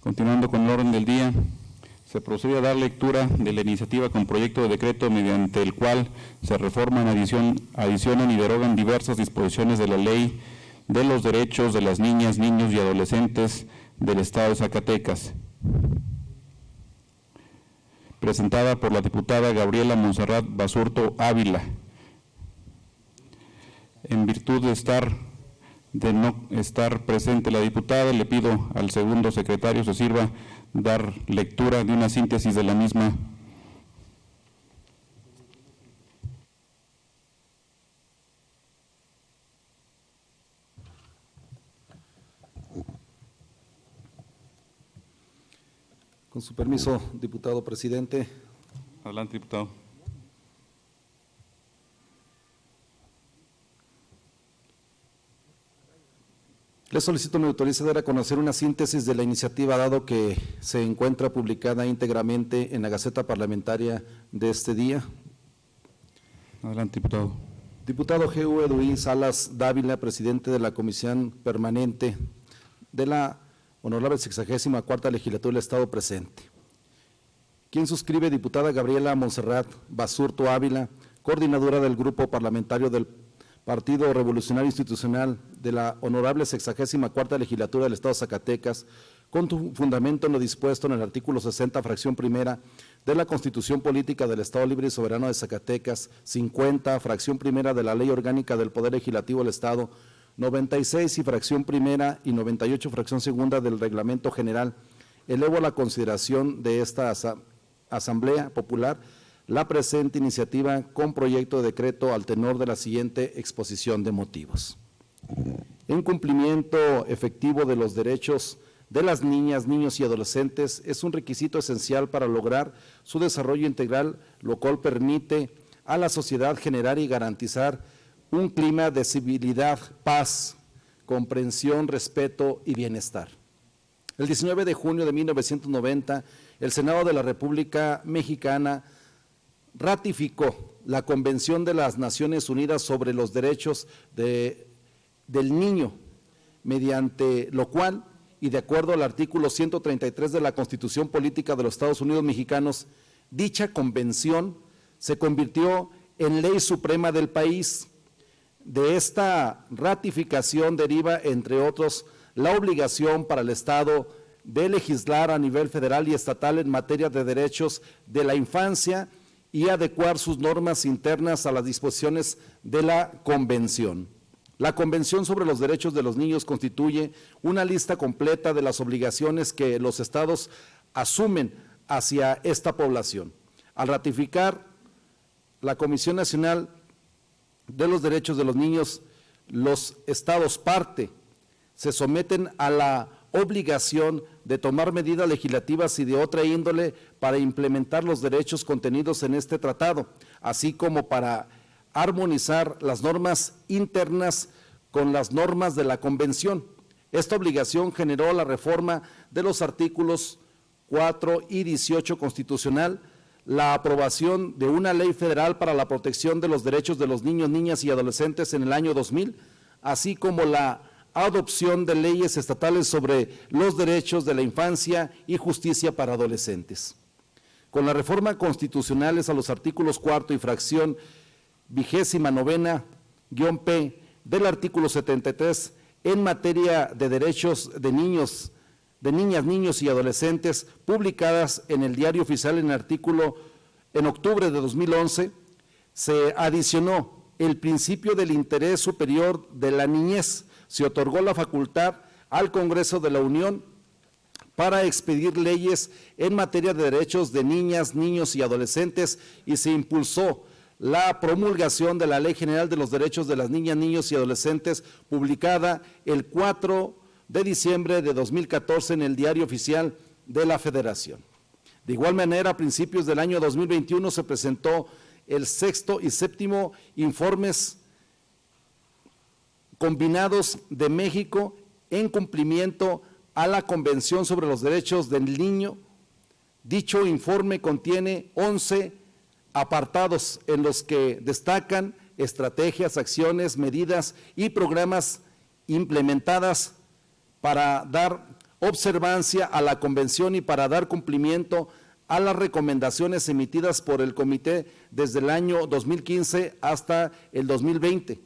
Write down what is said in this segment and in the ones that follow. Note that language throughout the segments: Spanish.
Continuando con el orden del día, se procede a dar lectura de la iniciativa con proyecto de decreto mediante el cual se reforman, adicionan y derogan diversas disposiciones de la Ley de los Derechos de las Niñas, Niños y Adolescentes del Estado de Zacatecas, presentada por la diputada Gabriela Montserrat Basurto Ávila. En virtud de no estar presente la diputada, le pido al segundo secretario se sirva dar lectura de una síntesis de la misma. Con su permiso, diputado presidente. Adelante, diputado. Le solicito me autorice dar a conocer una síntesis de la iniciativa, dado que se encuentra publicada íntegramente en la Gaceta Parlamentaria de este día. Adelante, diputado. Diputado G.U. Eduí Salas Dávila, presidente de la Comisión Permanente de la Honorable 64ª Legislatura del Estado presente. ¿Quién suscribe? Diputada Gabriela Montserrat Basurto Ávila, coordinadora del Grupo Parlamentario del Partido Revolucionario Institucional de la Honorable 64ª Legislatura del Estado de Zacatecas, con fundamento en lo dispuesto en el artículo 60, fracción primera de la Constitución Política del Estado Libre y Soberano de Zacatecas, 50, fracción primera de la Ley Orgánica del Poder Legislativo del Estado, 96 y fracción primera y 98, fracción segunda del Reglamento General, elevo a la consideración de esta Asamblea Popular la presente iniciativa con proyecto de decreto al tenor de la siguiente exposición de motivos. En cumplimiento efectivo de los derechos de las niñas, niños y adolescentes es un requisito esencial para lograr su desarrollo integral, lo cual permite a la sociedad generar y garantizar un clima de civilidad, paz, comprensión, respeto y bienestar. El 19 de junio de 1990, el Senado de la República Mexicana ratificó la Convención de las Naciones Unidas sobre los Derechos del Niño, mediante lo cual, y de acuerdo al artículo 133 de la Constitución Política de los Estados Unidos Mexicanos, dicha convención se convirtió en ley suprema del país. De esta ratificación deriva, entre otros, la obligación para el Estado de legislar a nivel federal y estatal en materia de derechos de la infancia y adecuar sus normas internas a las disposiciones de la Convención. La Convención sobre los Derechos de los Niños constituye una lista completa de las obligaciones que los estados asumen hacia esta población. Al ratificar la Comisión Nacional de los Derechos de los Niños, los estados parte se someten a la obligación de tomar medidas legislativas y de otra índole para implementar los derechos contenidos en este tratado, así como para armonizar las normas internas con las normas de la Convención. Esta obligación generó la reforma de los artículos 4 y 18 constitucional, la aprobación de una ley federal para la protección de los derechos de los niños, niñas y adolescentes en el año 2000, así como la adopción de leyes estatales sobre los derechos de la infancia y justicia para adolescentes. Con la reforma constitucionales a los artículos 4 y fracción 29-P del artículo 73 en materia de derechos de niñas, niños y adolescentes, publicadas en el Diario Oficial en octubre de 2011, se adicionó el principio del interés superior de la niñez. Se otorgó la facultad al Congreso de la Unión para expedir leyes en materia de derechos de niñas, niños y adolescentes y se impulsó la promulgación de la Ley General de los Derechos de las Niñas, Niños y Adolescentes, publicada el 4 de diciembre de 2014 en el Diario Oficial de la Federación. De igual manera, a principios del año 2021 se presentó el 6º y 7º informes combinados de México en cumplimiento a la Convención sobre los Derechos del Niño. Dicho informe contiene 11 apartados en los que destacan estrategias, acciones, medidas y programas implementadas para dar observancia a la Convención y para dar cumplimiento a las recomendaciones emitidas por el Comité desde el año 2015 hasta el 2020.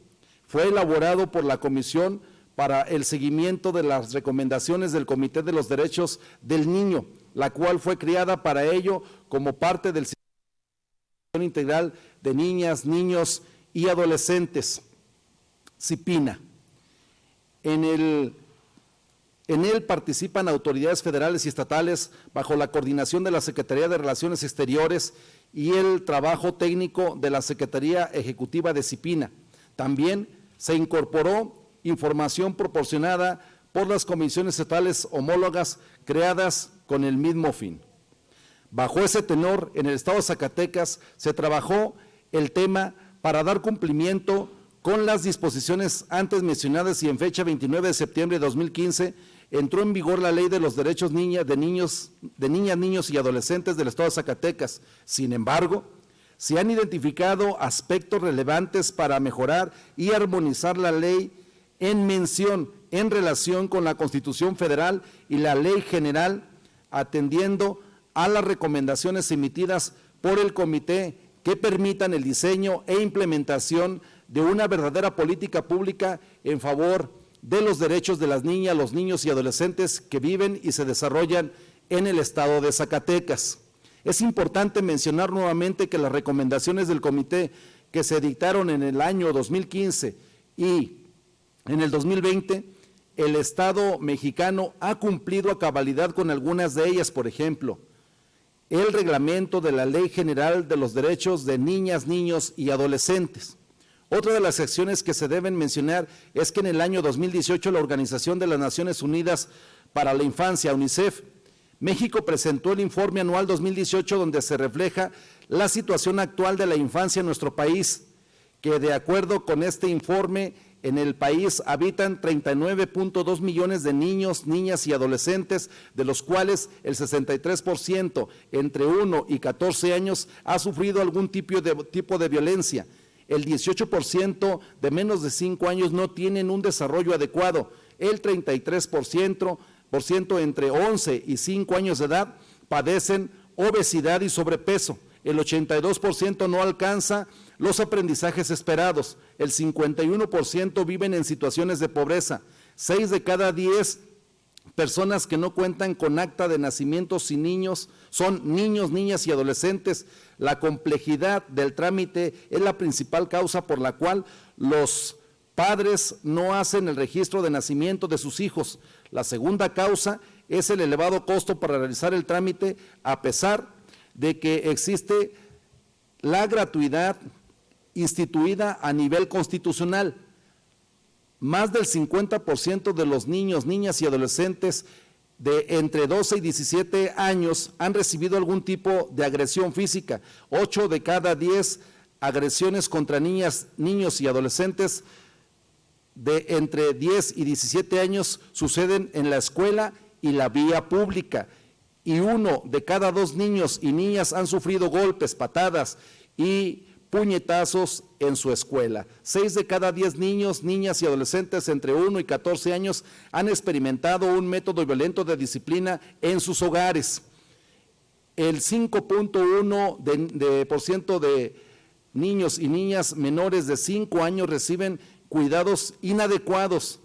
Fue elaborado por la Comisión para el seguimiento de las recomendaciones del Comité de los Derechos del Niño, la cual fue creada para ello como parte del Sistema Integral de Niñas, Niños y Adolescentes, CIPINA. En él participan autoridades federales y estatales bajo la coordinación de la Secretaría de Relaciones Exteriores y el trabajo técnico de la Secretaría Ejecutiva de CIPINA. También se incorporó información proporcionada por las comisiones estatales homólogas creadas con el mismo fin. Bajo ese tenor, en el estado de Zacatecas se trabajó el tema para dar cumplimiento con las disposiciones antes mencionadas y en fecha 29 de septiembre de 2015 entró en vigor la Ley de los Derechos de Niñas, Niños y Adolescentes del estado de Zacatecas. Sin embargo, se han identificado aspectos relevantes para mejorar y armonizar la ley en mención en relación con la Constitución Federal y la Ley General, atendiendo a las recomendaciones emitidas por el Comité que permitan el diseño e implementación de una verdadera política pública en favor de los derechos de las niñas, los niños y adolescentes que viven y se desarrollan en el estado de Zacatecas. Es importante mencionar nuevamente que las recomendaciones del Comité que se dictaron en el año 2015 y en el 2020, el Estado mexicano ha cumplido a cabalidad con algunas de ellas. Por ejemplo, el reglamento de la Ley General de los Derechos de Niñas, Niños y Adolescentes. Otra de las acciones que se deben mencionar es que en el año 2018 la Organización de las Naciones Unidas para la Infancia, UNICEF, México presentó el informe anual 2018 donde se refleja la situación actual de la infancia en nuestro país, que de acuerdo con este informe en el país habitan 39.2 millones de niños, niñas y adolescentes, de los cuales el 63% entre 1 y 14 años ha sufrido algún tipo de violencia. El 18% de menos de 5 años no tienen un desarrollo adecuado. El 33% entre 11 y 5 años de edad padecen obesidad y sobrepeso. El 82% no alcanza los aprendizajes esperados. El 51% viven en situaciones de pobreza. 6 de cada 10 personas que no cuentan con acta de nacimiento sin niños son niños, niñas y adolescentes. La complejidad del trámite es la principal causa por la cual los padres no hacen el registro de nacimiento de sus hijos. La segunda causa es el elevado costo para realizar el trámite, a pesar de que existe la gratuidad instituida a nivel constitucional. Más del 50% de los niños, niñas y adolescentes de entre 12 y 17 años han recibido algún tipo de agresión física. 8 de cada 10 agresiones contra niñas, niños y adolescentes de entre 10 y 17 años suceden en la escuela y la vía pública. Y 1 de cada 2 niños y niñas han sufrido golpes, patadas y puñetazos en su escuela. 6 de cada 10 niños, niñas y adolescentes entre 1 y 14 años han experimentado un método violento de disciplina en sus hogares. El 5.1% de niños y niñas menores de 5 años reciben cuidados inadecuados,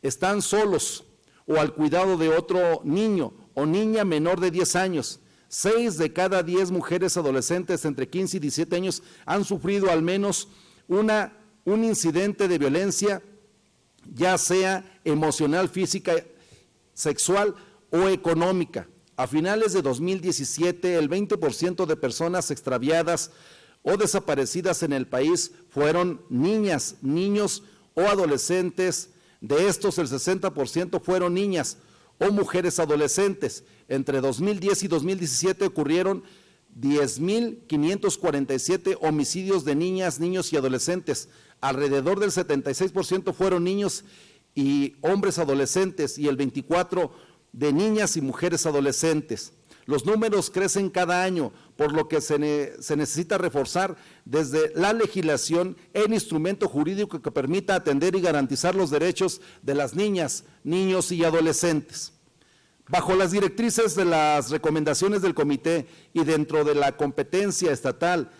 están solos o al cuidado de otro niño o niña menor de 10 años. 6 de cada 10 mujeres adolescentes entre 15 y 17 años han sufrido al menos un incidente de violencia, ya sea emocional, física, sexual o económica. A finales de 2017, el 20% de personas extraviadas o desaparecidas en el país fueron niñas, niños o adolescentes. De estos, el 60% fueron niñas o mujeres adolescentes. Entre 2010 y 2017 ocurrieron 10.547 homicidios de niñas, niños y adolescentes. Alrededor del 76% fueron niños y hombres adolescentes y el 24% de niñas y mujeres adolescentes. Los números crecen cada año, por lo que se necesita reforzar desde la legislación el instrumento jurídico que permita atender y garantizar los derechos de las niñas, niños y adolescentes. Bajo las directrices de las recomendaciones del comité y dentro de la competencia estatal,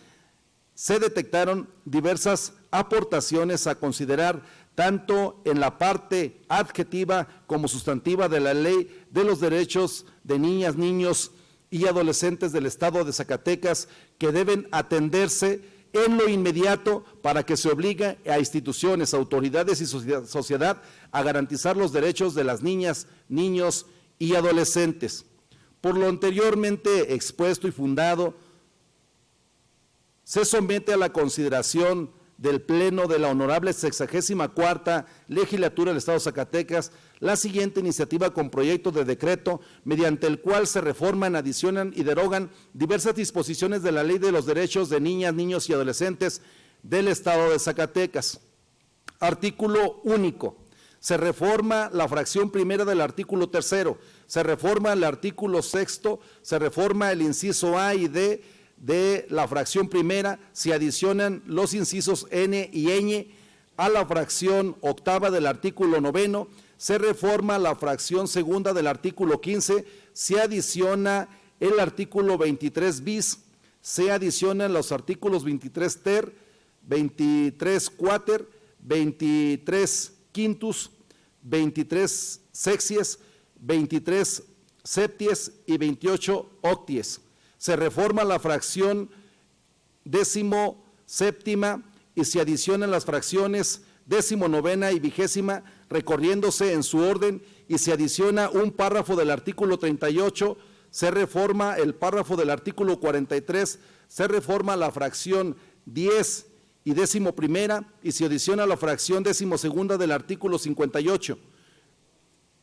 se detectaron diversas aportaciones a considerar tanto en la parte adjetiva como sustantiva de la Ley de los Derechos de Niñas, Niños y Adolescentes del Estado de Zacatecas, que deben atenderse en lo inmediato para que se obligue a instituciones, autoridades y sociedad a garantizar los derechos de las niñas, niños y adolescentes. Por lo anteriormente expuesto y fundado, se somete a la consideración del Pleno de la Honorable 64ª Legislatura del Estado de Zacatecas la siguiente iniciativa con proyecto de decreto mediante el cual se reforman, adicionan y derogan diversas disposiciones de la Ley de los Derechos de Niñas, Niños y Adolescentes del Estado de Zacatecas. Artículo único. Se reforma la fracción primera del artículo tercero, se reforma el artículo sexto, se reforma el inciso A y D de la fracción primera, se adicionan los incisos N y Ñ a la fracción octava del artículo noveno, se reforma la fracción segunda del artículo 15, se adiciona el artículo 23 bis, se adicionan los artículos 23 ter, 23 quater, 23 quintus, 23 sexies, 23 septies y 28 octies. Se reforma la fracción 17ª y se adicionan las fracciones 19ª y 20ª, recorriéndose en su orden, y se adiciona un párrafo del artículo 38, se reforma el párrafo del artículo 43, se reforma la fracción 10 y 11ª y se adiciona la fracción 12ª del artículo 58.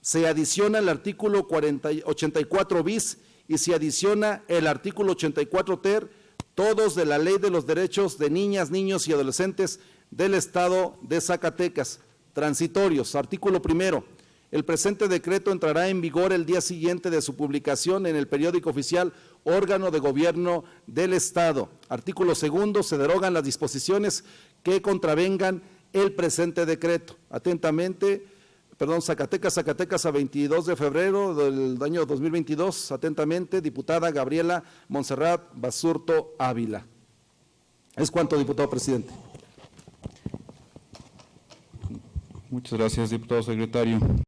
Se adiciona el artículo 84 bis y se adiciona el artículo 84 ter, todos de la Ley de los Derechos de Niñas, Niños y Adolescentes del Estado de Zacatecas. Transitorios. Artículo primero. El presente decreto entrará en vigor el día siguiente de su publicación en el periódico oficial, órgano de gobierno del Estado. Artículo segundo. Se derogan las disposiciones que contravengan el presente decreto. Atentamente, Zacatecas, a 22 de febrero del año 2022, atentamente, diputada Gabriela Montserrat Basurto Ávila. Es cuanto, diputado presidente. Muchas gracias, diputado secretario.